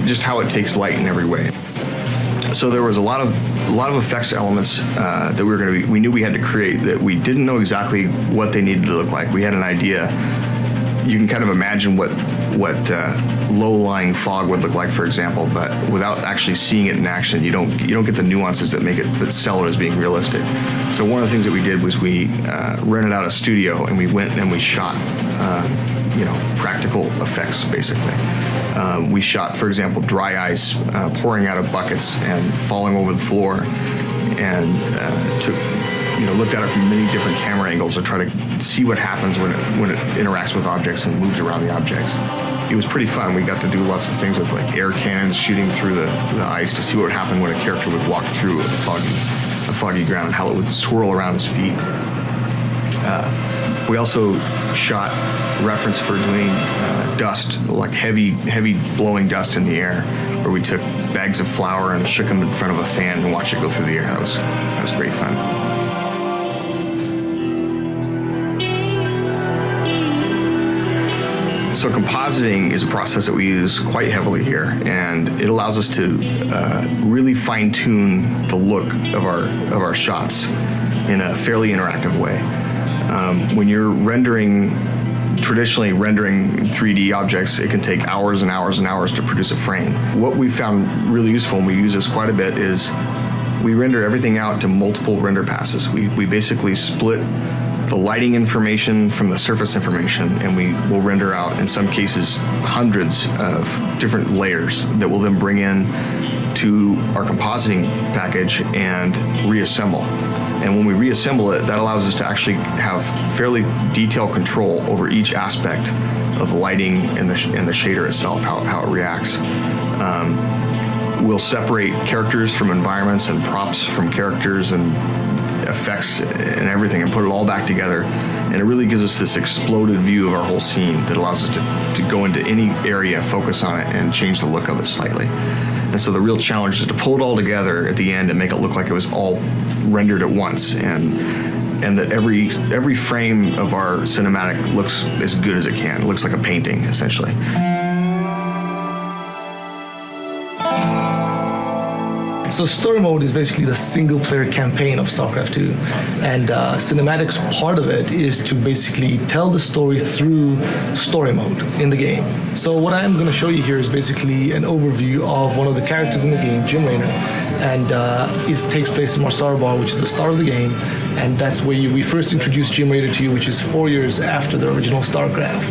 just how it takes light in every way. So there was a lot of effects elements that we knew we had to create that we didn't know exactly what they needed to look like. We had an idea. You can kind of imagine what low-lying fog would look like, for example, but without actually seeing it in action, you don't get the nuances that sell it as being realistic. So one of the things that we did was we rented out a studio and we went and we shot practical effects, basically. We shot, for example, dry ice pouring out of buckets and falling over the floor, and looked at it from many different camera angles to try to see what happens when it interacts with objects and moves around the objects. It was pretty fun. We got to do lots of things with like air cannons shooting through the ice to see what would happen when a character would walk through a foggy ground, how it would swirl around his feet. We also shot reference for doing dust, like heavy blowing dust in the air, where we took bags of flour and shook them in front of a fan and watched it go through the air. That was great fun. So compositing is a process that we use quite heavily here, and it allows us to really fine-tune the look of our shots in a fairly interactive way. When you're traditionally rendering 3D objects, it can take hours and hours and hours to produce a frame. What we found really useful, and we use this quite a bit, is we render everything out to multiple render passes. We basically split the lighting information from the surface information, and we will render out, in some cases, hundreds of different layers that we'll then bring in to our compositing package and reassemble. And when we reassemble it, that allows us to actually have fairly detailed control over each aspect of the lighting and the shader itself, how it reacts. We'll separate characters from environments and props from characters and effects and everything, and put it all back together. And it really gives us this exploded view of our whole scene that allows us to go into any area, focus on it, and change the look of it slightly. And so the real challenge is to pull it all together at the end and make it look like it was all rendered at once, and that every frame of our cinematic looks as good as it can. It looks like a painting, essentially. So story mode is basically the single-player campaign of StarCraft II, and cinematics part of it is to basically tell the story through story mode in the game. So what I'm going to show you here is basically an overview of one of the characters in the game, Jim Raynor, and it takes place in Marsara Bar, which is the start of the game, and that's where we first introduced Jim Raynor to you, which is 4 years after the original StarCraft.